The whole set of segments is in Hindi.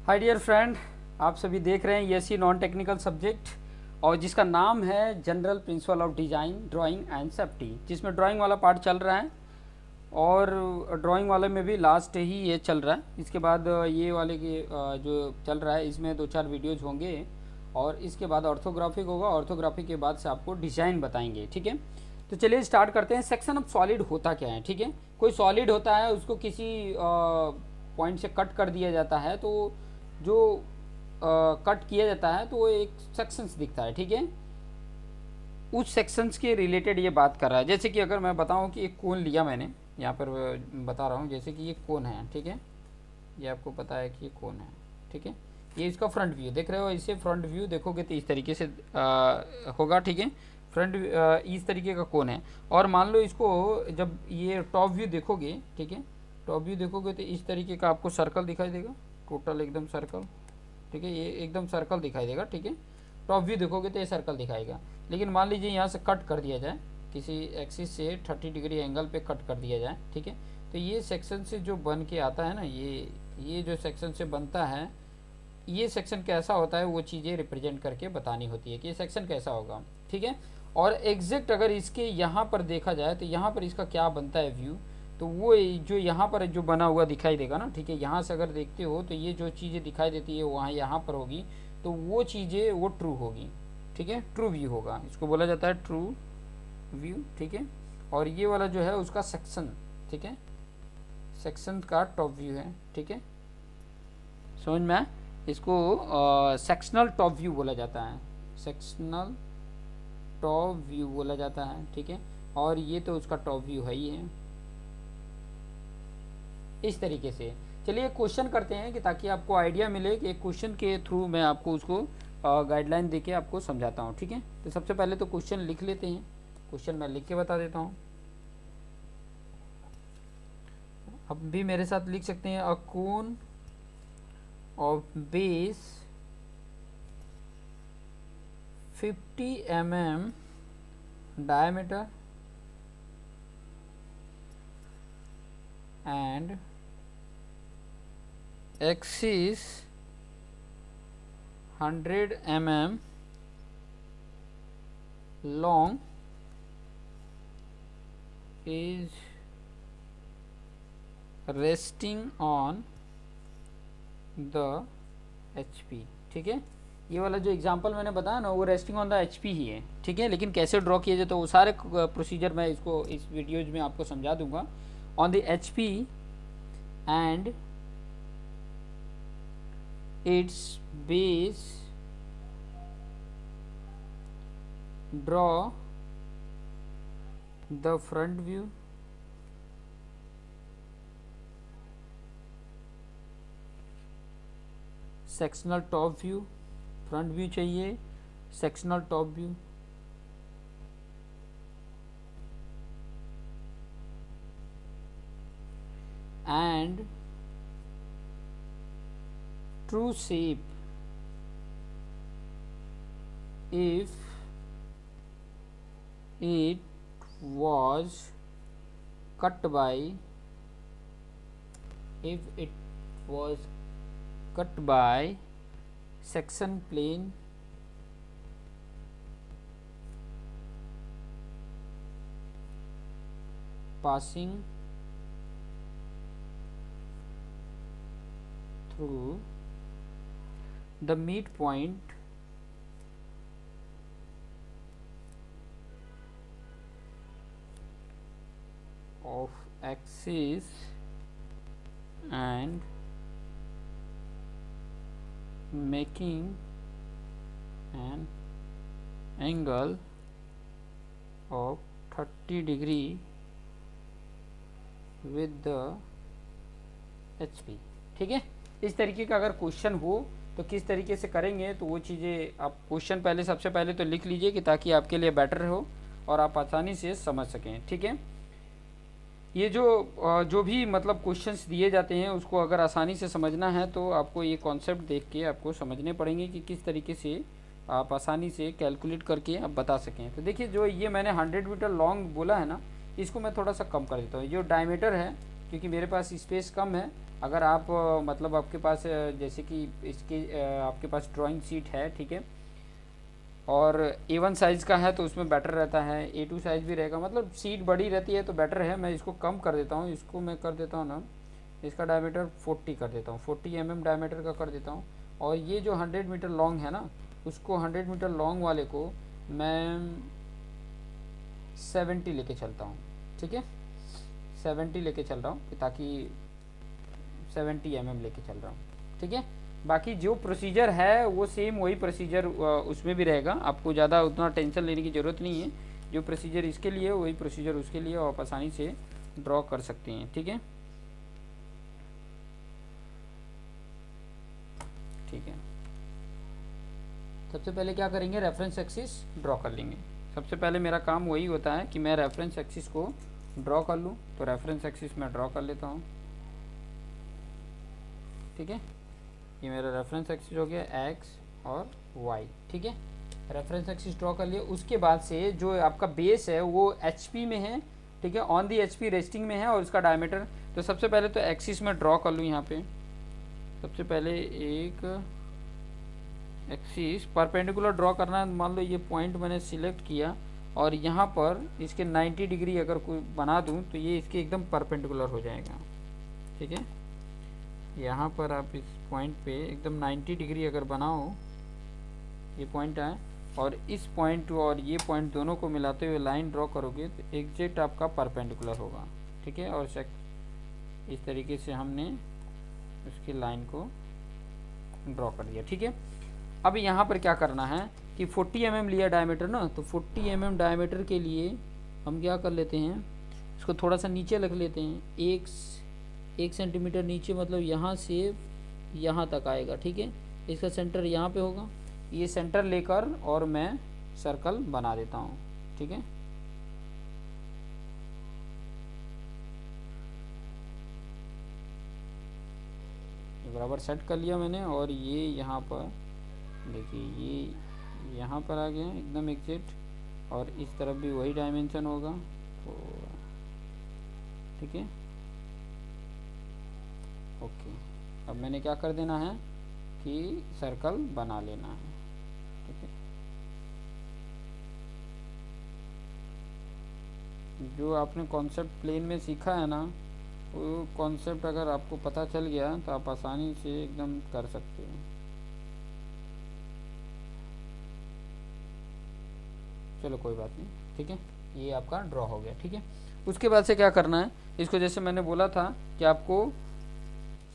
हाय डियर फ्रेंड, आप सभी देख रहे हैं एससी नॉन टेक्निकल सब्जेक्ट और जिसका नाम है general principle of design drawing and safety, जिसमें ड्राइंग वाला पार्ट चल रहा है और ड्राइंग वाले में भी लास्ट ही ये चल रहा है। इसके बाद ये वाले के जो चल रहा है इसमें 2-4 वीडियोज़ होंगे और इसके बाद ऑर्थोग्राफिक होगा। ऑर्थोग्राफिक के बाद से आपको डिज़ाइन बताएंगे, ठीक है। तो चलिए स्टार्ट करते हैं। सेक्शन ऑफ सॉलिड होता क्या है, ठीक है। कोई सॉलिड होता है, उसको किसी पॉइंट से कट कर दिया जाता है, तो जो कट किया जाता है तो वो एक सेक्शंस दिखता है, ठीक है। उस सेक्शंस के रिलेटेड ये बात कर रहा है। जैसे कि अगर मैं बताऊं कि एक कोन लिया मैंने, यहाँ पर बता रहा हूँ, जैसे कि ये कोन है, ठीक है। ये आपको पता है कि ये कोन है, ठीक है। ये इसका फ्रंट व्यू देख रहे हो, इसे फ्रंट व्यू देखोगे तो इस तरीके से होगा, ठीक है। फ्रंट इस तरीके का कोन है। और मान लो इसको जब ये टॉप व्यू देखोगे, ठीक है, टॉप व्यू देखोगे तो इस तरीके का आपको सर्कल दिखाई देगा, टोटल एकदम सर्कल, ठीक है। ये एकदम सर्कल दिखाई देगा, ठीक है। टॉप व्यू देखोगे तो ये सर्कल दिखाएगा। लेकिन मान लीजिए यहाँ से कट कर दिया जाए, किसी एक्सिस से 30 डिग्री एंगल पे कट कर दिया जाए, ठीक है। तो ये सेक्शन से जो बन के आता है ना, ये जो सेक्शन से बनता है, ये सेक्शन कैसा होता है वो चीज़ें रिप्रेजेंट करके बतानी होती है कि ये सेक्शन कैसा होगा, ठीक है। और एग्जैक्ट अगर इसके यहाँ पर देखा जाए तो यहाँ पर इसका क्या बनता है व्यू, तो वो जो यहाँ पर जो बना हुआ दिखाई देगा ना, ठीक है। यहाँ से अगर देखते हो तो ये जो चीज़ें दिखाई देती है वहाँ यहाँ पर होगी, तो वो चीज़ें वो ट्रू होगी, ठीक है। ट्रू व्यू होगा, इसको बोला जाता है ट्रू व्यू, ठीक है। और ये वाला जो है उसका सेक्शन, ठीक है, सेक्शन का टॉप व्यू है, ठीक है। समझ में, इसको सेक्शनल टॉप व्यू बोला जाता है, सेक्शनल टॉप व्यू बोला जाता है, ठीक है। और ये तो उसका टॉप व्यू है ही है, इस तरीके से। चलिए क्वेश्चन करते हैं कि ताकि आपको आइडिया मिले कि एक क्वेश्चन के थ्रू मैं आपको उसको गाइडलाइन देके आपको समझाता हूँ, ठीक है। तो सबसे पहले तो क्वेश्चन लिख लेते हैं। क्वेश्चन मैं लिख के बता देता हूँ, अब भी मेरे साथ लिख सकते हैं। A cone of base 50 mm diameter and axis 100 mm long is resting on the HP, ठीक है। ये वाला जो एग्जांपल मैंने बताया ना, वो रेस्टिंग ऑन द HP ही है, ठीक है। लेकिन कैसे ड्रॉ किया जाए तो वो सारे प्रोसीजर मैं इसको इस वीडियोज में आपको समझा दूंगा। On the HP and its base draw the front view, sectional top view, front view चाहिए, sectional top view, and true shape if it was cut by section plane passing through the midpoint of axis and making an angle of 30 degree with the HP, ठीक है। इस तरीके का अगर क्वेश्चन हो तो किस तरीके से करेंगे, तो वो चीज़ें आप क्वेश्चन पहले सबसे पहले तो लिख लीजिए कि ताकि आपके लिए बेटर हो और आप आसानी से समझ सकें, ठीक है। ये जो भी मतलब क्वेश्चंस दिए जाते हैं उसको अगर आसानी से समझना है तो आपको ये कॉन्सेप्ट देख के आपको समझने पड़ेंगे कि किस तरीके से आप आसानी से कैलकुलेट करके आप बता सकें। तो देखिए जो ये मैंने 100 मीटर लॉन्ग बोला है ना, इसको मैं थोड़ा सा कम कर देता हूँ। जो डायमीटर है, क्योंकि मेरे पास स्पेस कम है अगर आप मतलब आपके पास जैसे कि इसकी आपके पास ड्राइंग शीट है, ठीक है, और A1 साइज़ का है तो उसमें बेटर रहता है, A2 साइज़ भी रहेगा, मतलब सीट बड़ी रहती है तो बेटर है। मैं इसको कम कर देता हूँ, इसको मैं कर देता हूँ ना, इसका डायमीटर 40 कर देता हूँ, 40 डायमीटर का कर देता हूँ। और ये जो 100 मीटर लॉन्ग है ना, उसको 100 मीटर लॉन्ग वाले को मैं 70 लेके चलता हूँ, ठीक है, 70 लेके चल रहा हूँ ताकि 70 लेके चल रहा हूँ, ठीक है। बाकी जो प्रोसीजर है वो सेम वही प्रोसीजर उसमें भी रहेगा, आपको ज़्यादा उतना टेंशन लेने की ज़रूरत नहीं है। जो प्रोसीजर इसके लिए वही प्रोसीजर उसके लिए, आप आसानी से ड्रॉ कर सकते हैं, ठीक है। ठीक है, सबसे पहले क्या करेंगे, रेफरेंस एक्सिस ड्रॉ कर लेंगे। सबसे पहले मेरा काम वही होता है कि मैं रेफरेंस एक्सिस को ड्रॉ कर लूँ। तो रेफरेंस एक्सिस मैं ड्रॉ कर लेता हूँ, ठीक है। ये मेरा रेफरेंस एक्सिस हो गया एक्स और वाई, ठीक है। रेफरेंस एक्सिस ड्रॉ कर लिया। उसके बाद से जो आपका बेस है वो एचपी में है, ठीक है, ऑन दी एचपी रेस्टिंग में है, और इसका डायमीटर। तो सबसे पहले तो एक्सिस में ड्रॉ कर लूँ यहाँ पे। सबसे पहले एक एक्सिस परपेंडिकुलर ड्रॉ करना है। मान लो ये पॉइंट मैंने सिलेक्ट किया और यहाँ पर इसके 90 डिग्री अगर कोई बना दूँ तो ये इसके एकदम परपेंडिकुलर हो जाएगा, ठीक है। यहाँ पर आप इस पॉइंट पे एकदम 90 डिग्री अगर बनाओ, ये पॉइंट है, और इस पॉइंट और ये पॉइंट दोनों को मिलाते हुए लाइन ड्रॉ करोगे तो एग्जैक्ट आपका परपेंडिकुलर होगा, ठीक है। और इस तरीके से हमने उसकी लाइन को ड्रॉ कर दिया, ठीक है। अब यहाँ पर क्या करना है कि 40 mm लिया डायमीटर ना, तो 40 mm डायमीटर के लिए हम क्या कर लेते हैं, इसको थोड़ा सा नीचे रख लेते हैं, एक सेंटीमीटर नीचे, मतलब यहाँ से यहाँ तक आएगा, ठीक है। इसका सेंटर यहाँ पे होगा। ये सेंटर लेकर और मैं सर्कल बना देता हूँ, ठीक है। बराबर सेट कर लिया मैंने, और ये यहाँ पर देखिए, ये यहाँ पर आ गया एकदम एग्जैक्ट, और इस तरफ भी वही डायमेंशन होगा, तो ठीक है, ओके। अब मैंने क्या कर देना है कि सर्कल बना लेना है, ठीक है। जो आपने कॉन्सेप्ट प्लेन में सीखा है ना, वो कॉन्सेप्ट अगर आपको पता चल गया तो आप आसानी से एकदम कर सकते हो। चलो कोई बात नहीं, ठीक है, ये आपका ड्रॉ हो गया, ठीक है। उसके बाद से क्या करना है, इसको जैसे मैंने बोला था कि आपको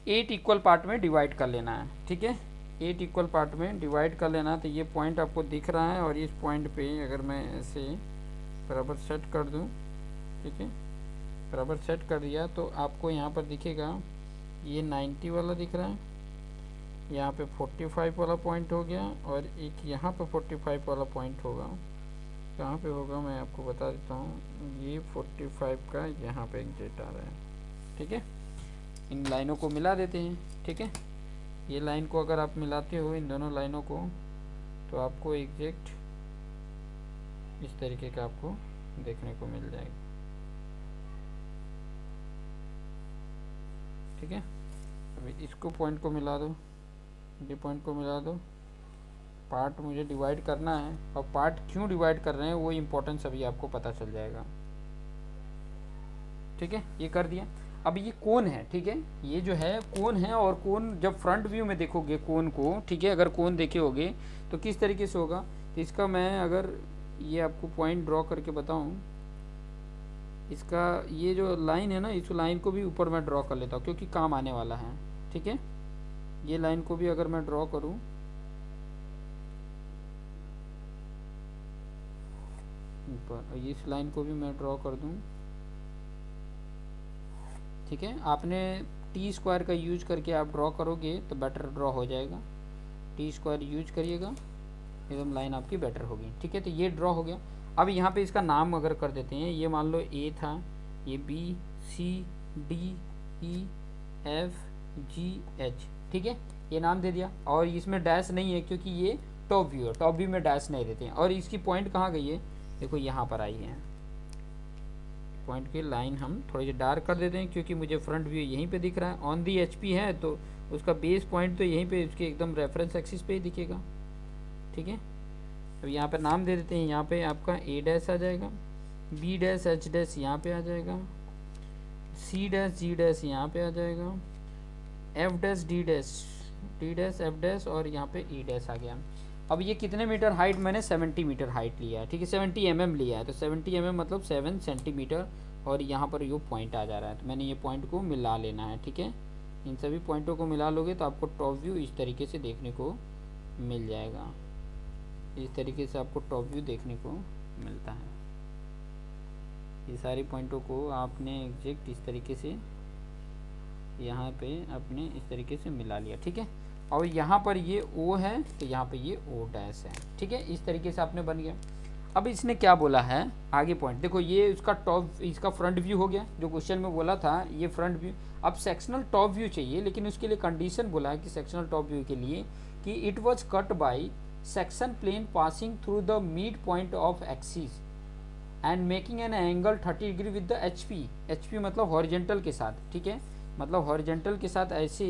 8 इक्वल पार्ट में डिवाइड कर लेना है, ठीक है। 8 इक्वल पार्ट में डिवाइड कर लेना है। तो ये पॉइंट आपको दिख रहा है, और इस पॉइंट पे अगर मैं ऐसे बराबर सेट कर दूं, ठीक है, बराबर सेट कर दिया, तो आपको यहाँ पर दिखेगा ये 90 वाला दिख रहा है, यहाँ पे 45 वाला पॉइंट हो गया, और एक यहाँ पे 45 वाला पॉइंट होगा। कहाँ पे होगा मैं आपको बता देता हूँ, ये 45 का यहाँ पे एग्जैक्ट आ रहा है, ठीक है। इन लाइनों को मिला देते हैं, ठीक है। ये लाइन को अगर आप मिलाते हो, इन दोनों लाइनों को, तो आपको एग्जैक्ट इस तरीके का आपको देखने को मिल जाएगा, ठीक है। अभी इसको पॉइंट को मिला दो, ये पॉइंट को मिला दो। पार्ट मुझे डिवाइड करना है, और पार्ट क्यों डिवाइड कर रहे हैं वो इम्पोर्टेंस अभी आपको पता चल जाएगा, ठीक है। ये कर दिया। अब ये कोन है, ठीक है, ये जो है कोन है, और कोन जब फ्रंट व्यू में देखोगे कोन को, ठीक है, अगर कोन देखे होगे तो किस तरीके से होगा। तो इसका मैं अगर ये आपको पॉइंट ड्रॉ करके बताऊं, इसका ये जो लाइन है ना, इस लाइन को भी ऊपर मैं ड्रॉ कर लेता हूँ क्योंकि काम आने वाला है, ठीक है। ये लाइन को भी अगर मैं ड्रॉ करूँ, ऊपर इस लाइन को भी मैं ड्रॉ कर दूं, ठीक है। आपने टी स्क्वायर का यूज करके आप ड्रॉ करोगे तो बेटर ड्रॉ हो जाएगा। टी स्क्वायर यूज करिएगा, एकदम लाइन आपकी बेटर होगी, ठीक है। तो ये ड्रॉ हो गया। अब यहाँ पे इसका नाम अगर कर देते हैं, ये मान लो ए था, ये B C D E F G H, ठीक है, ये नाम दे दिया। और इसमें डैश नहीं है क्योंकि ये टॉप व्यू है, टॉप व्यू में डैश नहीं देते हैं। और इसकी पॉइंट कहाँ गई है, देखो यहाँ पर आई है, पॉइंट की लाइन हम थोड़ी सी डार्क कर देते हैं क्योंकि मुझे फ्रंट व्यू यहीं पे दिख रहा है। ऑन दी एचपी है तो उसका बेस पॉइंट तो यहीं पे उसके एकदम रेफरेंस एक्सिस पे ही दिखेगा, ठीक है। अब यहाँ पे नाम दे देते हैं, यहाँ पे आपका ए डैश आ जाएगा, बी डैश एच डैश यहाँ पे आ जाएगा, सी डैश जी डैश यहाँ पे आ जाएगा, F dash D dash F dash और यहाँ पे ई डैश आ गया। अब ये कितने मीटर हाइट, मैंने 70 मीटर हाइट लिया है, ठीक है, 70 लिया है, तो 70 मतलब 7 सेंटीमीटर और यहाँ पर ये पॉइंट आ जा रहा है, तो मैंने ये पॉइंट को मिला लेना है, ठीक है। इन सभी पॉइंटों को मिला लोगे तो आपको टॉप व्यू इस तरीके से देखने को मिल जाएगा। इस तरीके से आपको टॉप व्यू देखने को मिलता है। ये सारे पॉइंटों को आपने एग्जैक्ट इस तरीके से यहाँ पे आपने इस तरीके से मिला लिया, ठीक है। और यहाँ पर ये O है तो यहाँ पे ये O डैश है, ठीक है। इस तरीके से आपने बन गया। अब इसने क्या बोला है आगे पॉइंट देखो, ये उसका टॉप, इसका फ्रंट व्यू हो गया जो क्वेश्चन में बोला था, ये फ्रंट व्यू। अब सेक्शनल टॉप व्यू चाहिए, लेकिन उसके लिए कंडीशन बोला है कि सेक्शनल टॉप व्यू के लिए कि it was cut by section plane passing through the mid point of axis and making an angle 30 degree with the HP मतलब हॉरिजेंटल के साथ, ठीक है, मतलब हॉरिजेंटल के साथ ऐसे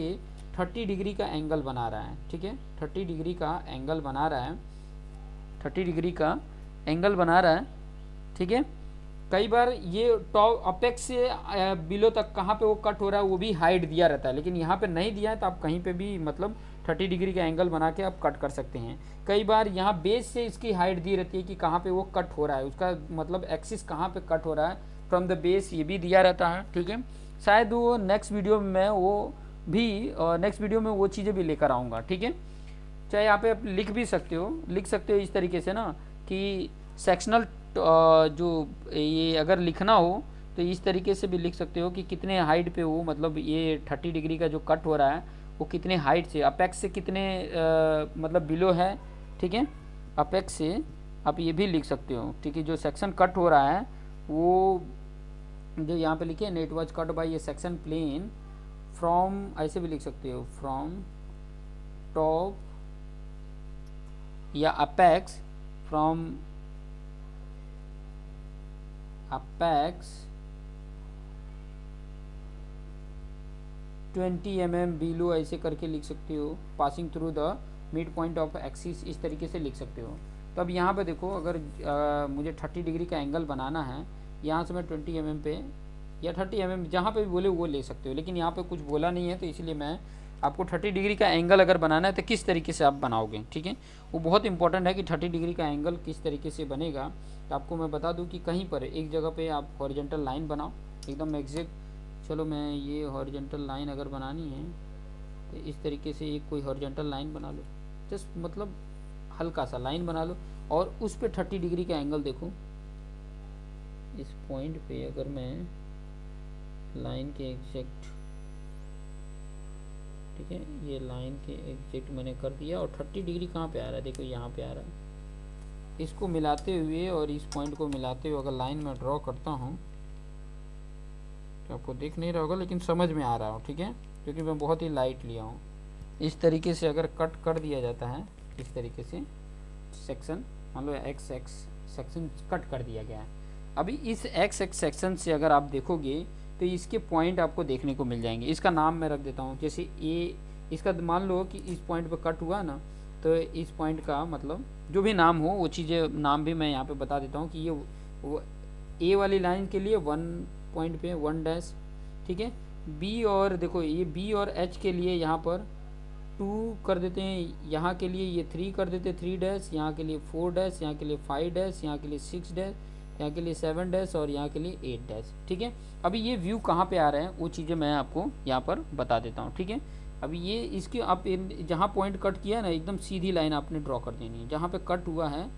30 डिग्री का एंगल बना रहा है, ठीक है, 30 डिग्री का एंगल बना रहा है, 30 डिग्री का एंगल बना रहा है, ठीक है। कई बार ये टॉप अपेक्स से बिलो तक कहाँ पे वो कट हो रहा है वो भी हाइट दिया रहता है, लेकिन यहाँ पे नहीं दिया है तो आप कहीं पे भी मतलब 30 डिग्री का एंगल बना के आप कट कर सकते हैं। कई बार यहाँ बेस से इसकी हाइट दी रहती है कि कहाँ पे वो कट हो रहा है, उसका मतलब एक्सिस कहाँ पे कट हो रहा है फ्रॉम द बेस, ये भी दिया रहता है, ठीक है। शायद वो नेक्स्ट वीडियो में वो चीज़ें भी लेकर आऊँगा, ठीक है। चाहे यहाँ पे आप लिख भी सकते हो, इस तरीके से ना कि सेक्शनल जो ये अगर लिखना हो तो इस तरीके से भी लिख सकते हो कि कितने हाइट पे वो मतलब ये 30 डिग्री का जो कट हो रहा है वो कितने हाइट से, अपेक्स से कितने मतलब बिलो है, ठीक है, अपेक्स से आप ये भी लिख सकते हो, ठीक है। जो सेक्शन कट हो रहा है वो जो यहाँ पे लिखे नेट वॉज कट बाई ये सेक्शन प्लेन फ्रॉम, ऐसे भी लिख सकते हो, फ्रॉम टॉप या apex, from apex 20 mm below, ऐसे करके लिख सकते हो, passing through the mid point of axis, इस तरीके से लिख सकते हो। तो अब यहाँ पे देखो, अगर मुझे 30 डिग्री का एंगल बनाना है, यहाँ से मैं 20 mm पे या 30 mm जहाँ पे भी बोले वो ले सकते हो, लेकिन यहाँ पे कुछ बोला नहीं है तो इसलिए मैं आपको 30 डिग्री का एंगल अगर बनाना है तो किस तरीके से आप बनाओगे, ठीक है, वो बहुत इंपॉर्टेंट है कि 30 डिग्री का एंगल किस तरीके से बनेगा। तो आपको मैं बता दूं कि कहीं पर एक जगह पे आप हॉरिजॉन्टल लाइन बनाओ एकदम एग्जैक्ट। चलो मैं ये हॉरिजॉन्टल लाइन अगर बनानी है तो इस तरीके से एक कोई हॉरिजॉन्टल लाइन बना लो, जस्ट मतलब हल्का सा लाइन बना लो और उस पर 30 डिग्री का एंगल देखो। इस पॉइंट पे अगर मैं लाइन के एग्जैक्ट, ठीक है, ये लाइन के एग्जैक्ट मैंने कर दिया और 30 डिग्री कहाँ पे आ रहा है, देखो यहाँ पे आ रहा है। इसको मिलाते हुए और इस पॉइंट को मिलाते हुए अगर लाइन में ड्रॉ करता हूँ तो आपको दिख नहीं रहा होगा लेकिन समझ में आ रहा हो, ठीक है, क्योंकि मैं बहुत ही लाइट लिया हूँ। इस तरीके से अगर कट कर दिया जाता है, इस तरीके से सेक्शन मान लो एक्स सेक्शन कट कर दिया गया है। अभी इस एक्स सेक्शन से अगर आप देखोगे तो इसके पॉइंट आपको देखने को मिल जाएंगे। इसका नाम मैं रख देता हूँ, जैसे ए, इसका मान लो कि इस पॉइंट पे कट हुआ ना, तो इस पॉइंट का मतलब जो भी नाम हो वो चीज़ें नाम भी मैं यहाँ पे बता देता हूँ कि ये वो ए वाली लाइन के लिए 1 पॉइंट पे 1 डैश, ठीक है। बी और देखो ये बी और एच के लिए यहाँ पर 2 कर देते हैं, यहाँ के लिए ये 3 कर देते हैं 3 डैश, यहाँ के लिए 4 डैश, यहाँ के लिए 5 डैश, यहाँ के लिए 6 डैश, यहाँ के लिए 7 डैश और यहाँ के लिए 8 डैश, ठीक है। अभी ये व्यू कहाँ पे आ रहे हैं वो चीज़ें मैं आपको यहाँ पर बता देता हूँ, ठीक है। अभी ये इसके आप जहाँ पॉइंट कट किया है ना एकदम सीधी लाइन आपने ड्रॉ कर देनी है, जहाँ पे कट हुआ है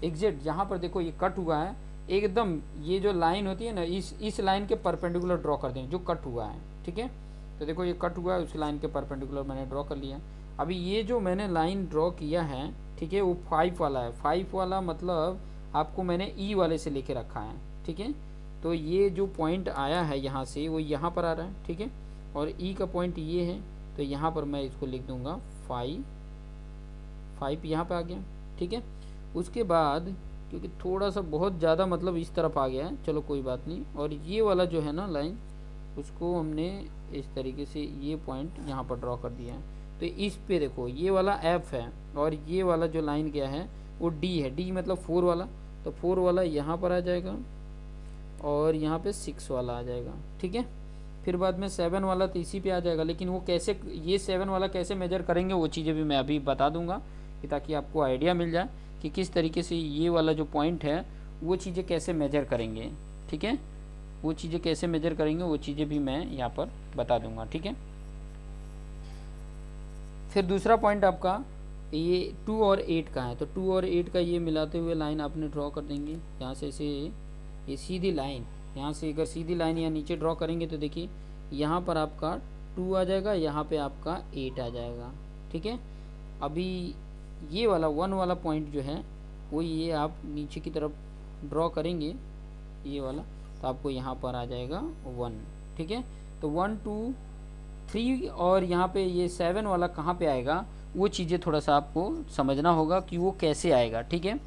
एग्जैक्ट, जहाँ पर देखो ये कट हुआ है एकदम, ये जो लाइन होती है ना इस लाइन के परपेंडिकुलर ड्रॉ कर दें जो कट हुआ है, ठीक है। तो देखो ये कट हुआ है उस लाइन के परपेंडिकुलर मैंने ड्रॉ कर लिया। अभी ये जो मैंने लाइन ड्रॉ किया है, ठीक है, वो 5 वाला है, 5 वाला मतलब आपको मैंने ई वाले से लेके रखा है, ठीक है। तो ये जो पॉइंट आया है यहाँ से वो यहाँ पर आ रहा है, ठीक है, और ई का पॉइंट ये है, तो यहाँ पर मैं इसको लिख दूंगा 5 यहाँ पे आ गया, ठीक है। उसके बाद क्योंकि थोड़ा सा बहुत ज़्यादा मतलब इस तरफ आ गया है, चलो कोई बात नहीं। और ये वाला जो है ना लाइन, उसको हमने इस तरीके से ये पॉइंट यहाँ पर ड्रॉ कर दिया है। तो इस पे देखो ये वाला एफ है और ये वाला जो लाइन गया है वो डी है। डी मतलब 4 वाला, तो 4 वाला यहाँ पर आ जाएगा और यहाँ पे 6 वाला आ जाएगा, ठीक है। फिर बाद में 7 वाला तो इसी पे आ जाएगा, लेकिन वो कैसे, ये 7 वाला कैसे मेजर करेंगे वो चीज़ें भी मैं अभी बता दूंगा, कि ताकि आपको आइडिया मिल जाए कि किस तरीके से ये वाला जो पॉइंट है वो चीज़ें कैसे मेजर करेंगे, ठीक है। वो चीज़ें कैसे मेजर करेंगे वो चीज़ें भी मैं यहाँ पर बता दूंगा, ठीक है। फिर दूसरा पॉइंट आपका ये 2 और 8 का है, तो 2 और 8 का ये मिलाते हुए लाइन आपने ड्रॉ कर देंगे यहाँ से ऐसे, ये सीधी लाइन, यहाँ से अगर सीधी लाइन यहाँ नीचे ड्रॉ करेंगे तो देखिए यहाँ पर आपका 2 आ जाएगा, यहाँ पे आपका 8 आ जाएगा, ठीक है। अभी ये वाला 1 वाला पॉइंट जो है वो ये आप नीचे की तरफ ड्रॉ करेंगे ये वाला, तो आपको यहाँ पर आ जाएगा 1, ठीक है। तो 1 2 3 और यहाँ पे ये 7 वाला कहाँ पे आएगा वो चीज़ें थोड़ा सा आपको समझना होगा कि वो कैसे आएगा, ठीक है।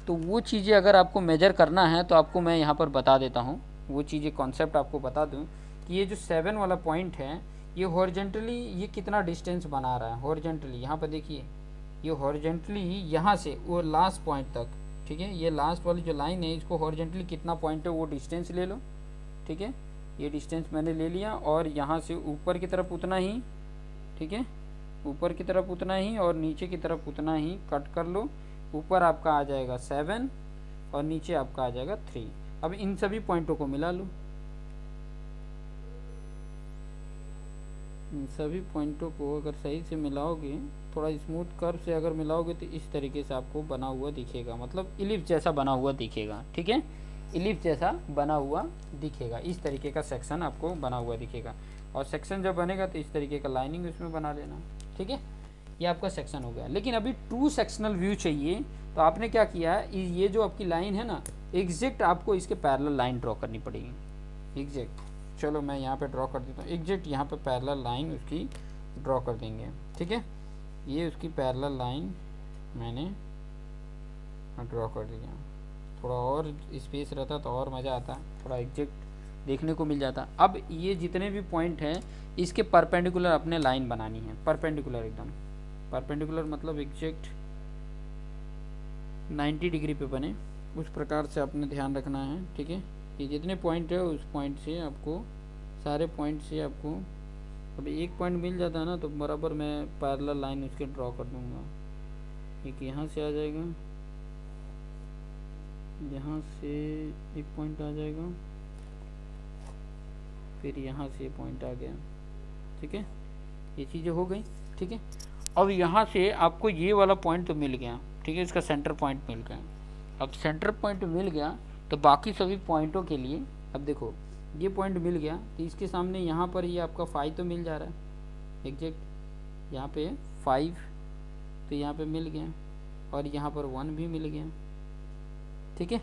तो वो चीज़ें अगर आपको मेजर करना है तो आपको मैं यहाँ पर बता देता हूँ, वो चीज़ें कॉन्सेप्ट आपको बता दूँ कि ये जो 7 वाला पॉइंट है ये हॉरिजेंटली ये कितना डिस्टेंस बना रहा है। हॉरिजेंटली यहाँ पर देखिए, ये हॉरिजेंटली यहाँ से वो लास्ट पॉइंट तक, ठीक है, ये लास्ट वाली जो लाइन है इसको हॉरिजेंटली कितना पॉइंट है वो डिस्टेंस ले लो, ठीक है। ये डिस्टेंस मैंने ले लिया और यहाँ से ऊपर की तरफ उतना ही, ठीक है, ऊपर की तरफ उतना ही और नीचे की तरफ उतना ही कट कर लो। ऊपर आपका आ जाएगा 7 और नीचे आपका आ जाएगा 3। अब इन सभी पॉइंटों को मिला लो, इन सभी पॉइंटों को अगर सही से मिलाओगे, थोड़ा स्मूथ कर्व से अगर मिलाओगे तो इस तरीके से आपको बना हुआ दिखेगा, मतलब इलिप्स जैसा बना हुआ दिखेगा, ठीक है। इलिप्स जैसा बना हुआ दिखेगा, इस तरीके का सेक्शन आपको बना हुआ दिखेगा। और सेक्शन जब बनेगा तो इस तरीके का लाइनिंग उसमें बना लेना, ठीक है। ये आपका सेक्शन हो गया। लेकिन अभी 2 सेक्शनल व्यू चाहिए, तो आपने क्या किया है, ये जो आपकी लाइन है ना एग्जैक्ट आपको इसके पैरेलल लाइन ड्रॉ करनी पड़ेगी, एग्जैक्ट। चलो मैं यहाँ पे ड्रॉ कर देता हूँ, एग्जैक्ट यहाँ पे पैरेलल लाइन उसकी ड्रॉ कर देंगे, ठीक है। ये उसकी पैरेलल लाइन मैंने ड्रॉ कर दिया। थोड़ा और स्पेस रहता तो और मज़ा आता, थोड़ा एग्जैक्ट देखने को मिल जाता। अब ये जितने भी पॉइंट हैं इसके परपेंडिकुलर अपने लाइन बनानी है, परपेंडिकुलर एकदम परपेंडिकुलर, मतलब एग्जैक्ट 90 डिग्री पे बने, उस प्रकार से आपने ध्यान रखना है, ठीक है। ये जितने पॉइंट है उस पॉइंट से आपको, सारे पॉइंट से आपको, अब एक पॉइंट मिल जाता है ना तो बराबर मैं पैरेलल लाइन उसके ड्रॉ कर दूंगा। एक यहाँ से आ जाएगा, यहाँ से एक पॉइंट आ जाएगा, फिर यहाँ से पॉइंट आ गया, ठीक है। ये चीज़ें हो गई, ठीक है। अब यहाँ से आपको ये वाला पॉइंट तो मिल गया, ठीक है, इसका सेंटर पॉइंट मिल गया। अब सेंटर पॉइंट मिल गया तो बाकी सभी पॉइंटों के लिए, अब देखो ये पॉइंट मिल गया तो इसके सामने यहाँ पर ये आपका 5 तो मिल जा रहा है एग्जैक्ट, यहाँ पे 5 तो यहाँ पे मिल गया और यहाँ पर 1 भी मिल गया, ठीक है।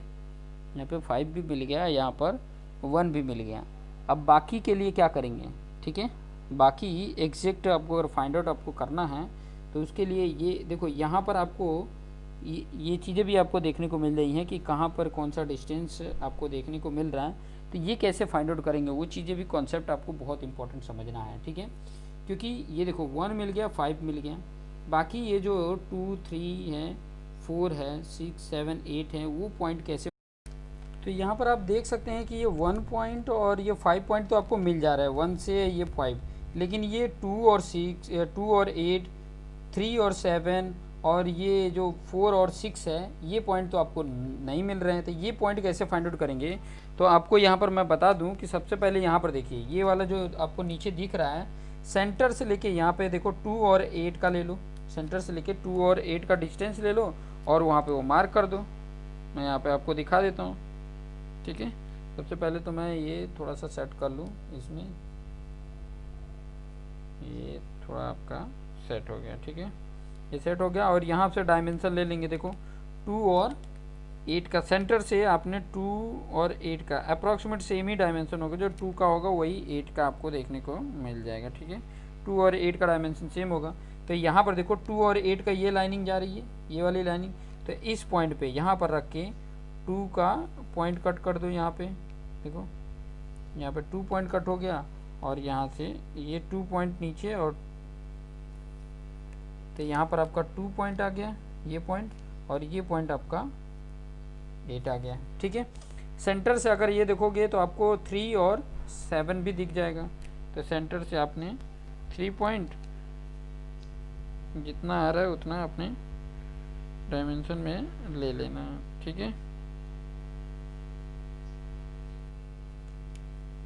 यहाँ पे 5 भी मिल गया, यहाँ पर 1 भी मिल गया। अब बाकी के लिए क्या करेंगे, ठीक है, बाकी एग्जैक्ट आपको अगर फाइंड आउट आपको करना है तो उसके लिए ये देखो यहाँ पर आपको ये चीज़ें भी आपको देखने को मिल रही हैं कि कहाँ पर कौन सा डिस्टेंस आपको देखने को मिल रहा है, तो ये कैसे फाइंड आउट करेंगे वो चीज़ें भी कॉन्सेप्ट आपको बहुत इंपॉर्टेंट समझना है, ठीक है। क्योंकि ये देखो 1 मिल गया, 5 मिल गया, बाकी ये जो 2 3 है, 4 है, 6 7 8 है, वो पॉइंट कैसे, तो यहाँ पर आप देख सकते हैं कि ये 1 पॉइंट और ये 5 पॉइंट तो आपको मिल जा रहा है 1 से ये 5, लेकिन ये 2 और 6, 2 और 8, 3 और 7 और ये जो 4 और 6 है ये पॉइंट तो आपको नहीं मिल रहे हैं। तो ये पॉइंट कैसे फाइंड आउट करेंगे, तो आपको यहाँ पर मैं बता दूँ कि सबसे पहले यहाँ पर देखिए ये वाला जो आपको नीचे दिख रहा है, सेंटर से लेके यहाँ पे देखो 2 और 8 का ले लो, सेंटर से लेके 2 और 8 का डिस्टेंस ले लो और वहाँ पे वो मार्क कर दो। मैं यहाँ पे आपको दिखा देता हूँ, ठीक है। सबसे पहले तो मैं ये थोड़ा सा सेट कर लूँ, इसमें ये थोड़ा आपका सेट हो गया, ठीक है, ये सेट हो गया। और यहाँ से डायमेंशन ले लेंगे, देखो 2 और 8 का, सेंटर से आपने 2 और 8 का अप्रॉक्सीमेट सेम ही डायमेंशन होगा, जो 2 का होगा वही 8 का आपको देखने को मिल जाएगा, ठीक है। 2 और 8 का डायमेंशन सेम होगा, तो यहाँ पर देखो 2 और 8 का ये लाइनिंग जा रही है, ये वाली लाइनिंग, तो इस पॉइंट पे यहाँ पर रख के 2 का पॉइंट कट कर दो यहाँ पे, देखो यहाँ पे 2 पॉइंट कट हो गया, और यहाँ से ये 2 पॉइंट नीचे, और तो यहाँ पर आपका 2 पॉइंट आ गया, ये पॉइंट, और ये पॉइंट आपका 8 आ गया। ठीक है, सेंटर से अगर ये देखोगे तो आपको 3 और 7 भी दिख जाएगा। तो सेंटर से आपने 3 पॉइंट जितना आ रहा है उतना अपने डायमेंशन में ले लेना है। ठीक है,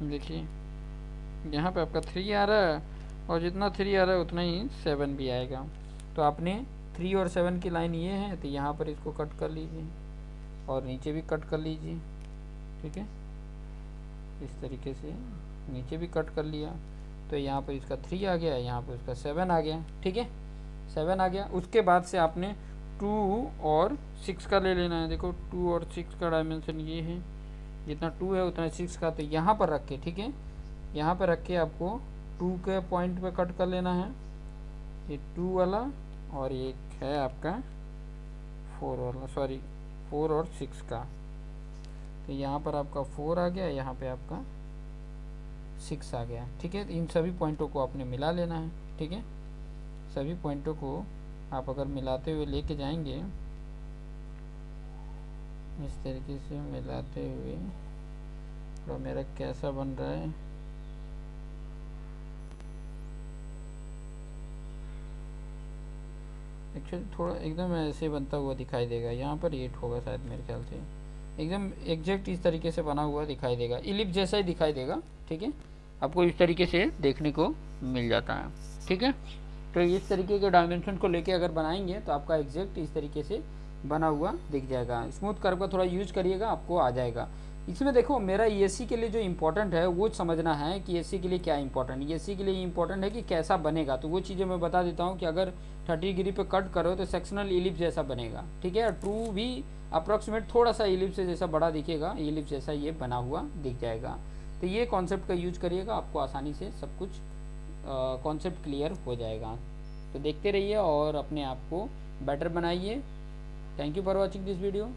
देखिए यहाँ पे आपका 3 आ रहा है, और जितना 3 आ रहा है उतना ही 7 भी आएगा। तो आपने 3 और 7 की लाइन ये है, तो यहाँ पर इसको कट कर लीजिए, और नीचे भी कट कर लीजिए। ठीक है, इस तरीके से नीचे भी कट कर लिया, तो यहाँ पर इसका 3 आ गया, यहाँ पर इसका 7 आ गया। ठीक है, 7 आ गया। उसके बाद से आपने 2 और 6 का ले लेना है। देखो 2 और 6 का डायमेंशन ये है, जितना 2 है उतना 6 का, तो यहाँ पर रख के, ठीक है, यहाँ पर रख के आपको 2 के पॉइंट पे कट कर लेना है, ये 2 वाला, और एक है आपका 4 वाला, सॉरी 4 और 6 का। तो यहाँ पर आपका 4 आ गया, यहाँ पे आपका 6 आ गया। ठीक है, इन सभी पॉइंटों को आपने मिला लेना है। ठीक है, सभी पॉइंटों को आप अगर मिलाते हुए लेके जाएंगे, इस तरीके से मिलाते हुए, तो मेरा कैसा बन रहा है, एक्चुअली थोड़ा एकदम ऐसे बनता हुआ दिखाई देगा। यहाँ पर 8 होगा शायद मेरे ख्याल से, एकदम एग्जैक्ट इस तरीके से बना हुआ दिखाई देगा, इलिप्स जैसा ही दिखाई देगा। ठीक है, आपको इस तरीके से देखने को मिल जाता है। ठीक है, तो इस तरीके के डायमेंशन को लेके अगर बनाएंगे तो आपका एग्जैक्ट इस तरीके से बना हुआ दिख जाएगा। स्मूथ कर्व का थोड़ा यूज करिएगा, आपको आ जाएगा। इसमें देखो मेरा ESC के लिए जो इम्पोर्टेंट है वो समझना है कि ESC के लिए क्या इंपॉर्टेंट, ESC के लिए इम्पोर्टेंट है कि कैसा बनेगा। तो वो चीज़ें मैं बता देता हूँ कि अगर 30 डिग्री पे कट करो तो सेक्शनल इलिप्स जैसा बनेगा। ठीक है, ट्रू भी अप्रॉक्सीमेट थोड़ा सा इलिप्स जैसा बड़ा दिखेगा, इलिप्स जैसा ये बना हुआ दिख जाएगा। तो ये कॉन्सेप्ट का यूज करिएगा, आपको आसानी से सब कुछ कॉन्सेप्ट क्लियर हो जाएगा। तो देखते रहिए और अपने आप को बेटर बनाइए। Thank you for watching this video.